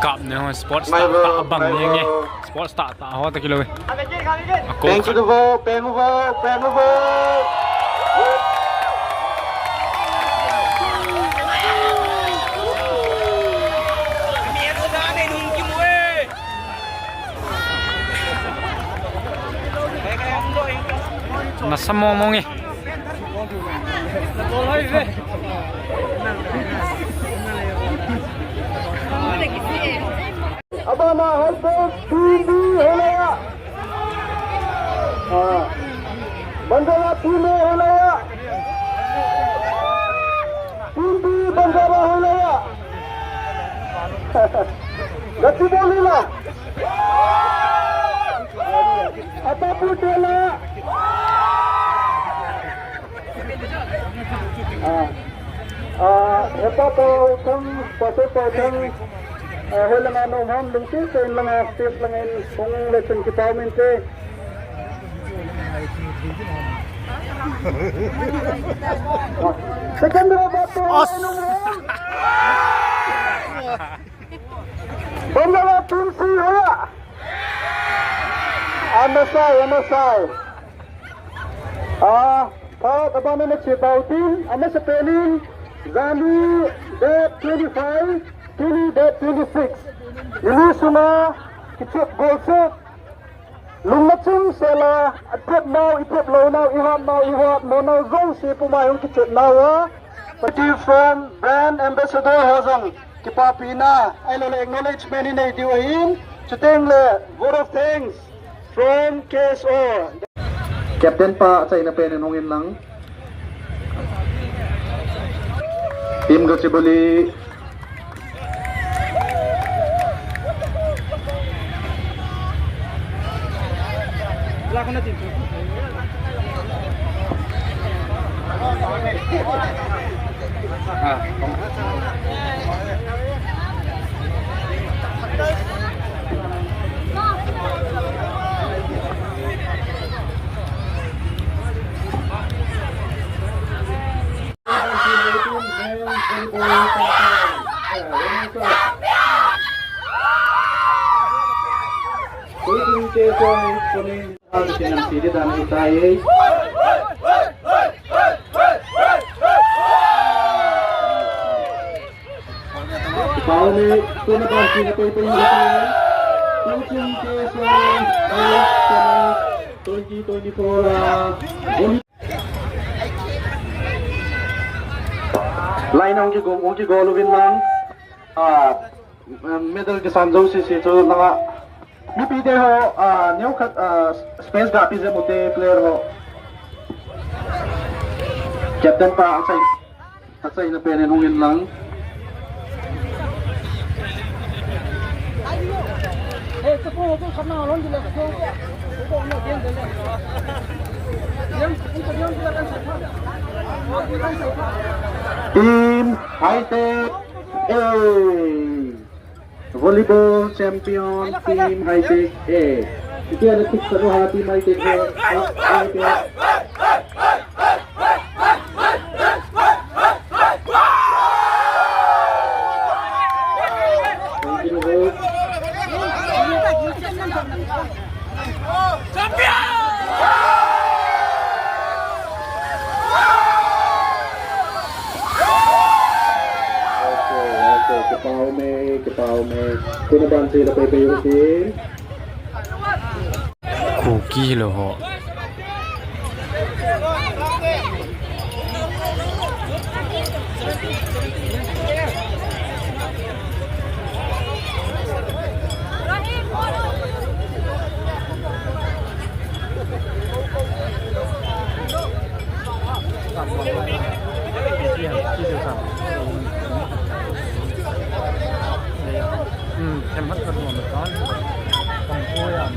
cặp này thôi sport start tạ bằng như nghe sport start tạ hoa ta kilo Pen to the ball, pen over, pen over. nasa mong nghe Abana Halpos TV Helaya. Bandara Pune Helaya. TV Bandara Helaya. Gati bolila. Apa putela. Ito po kung pasok wala nga nung ham lungsi sa lang active lang kung lesson kita mente. Second row bato anong round? Bandara Pinsi hoya. Amasay. Kau abang nak sebautin, ama sepening, Zali, date 25, Kini, date 26. Ini semua kicip goal set. Lumacing sela, atap now, itap low now, ihap now, now zong si pumayong kicip now. Party from brand ambassador Hozong, Kipapina, I will acknowledgement in a diwain, Chutengle, vote of thanks from KSO. Captain pa sa inapenenungin lang. Team Gachibuli. Wala ko na team. Line ang gigolo win lang. Middle ke sanjau si so langa mipide ho new cut space ga pizza mote player ho. Captain pa ang sa ina penenungin lang. Team High-Tech A, volleyball champion Team High-Tech A. Itu ada tik satu hati High-Tech A. Kepau me, kuna bansi la pepe yusin. cookie lo ho em mất cân một con còn thôi à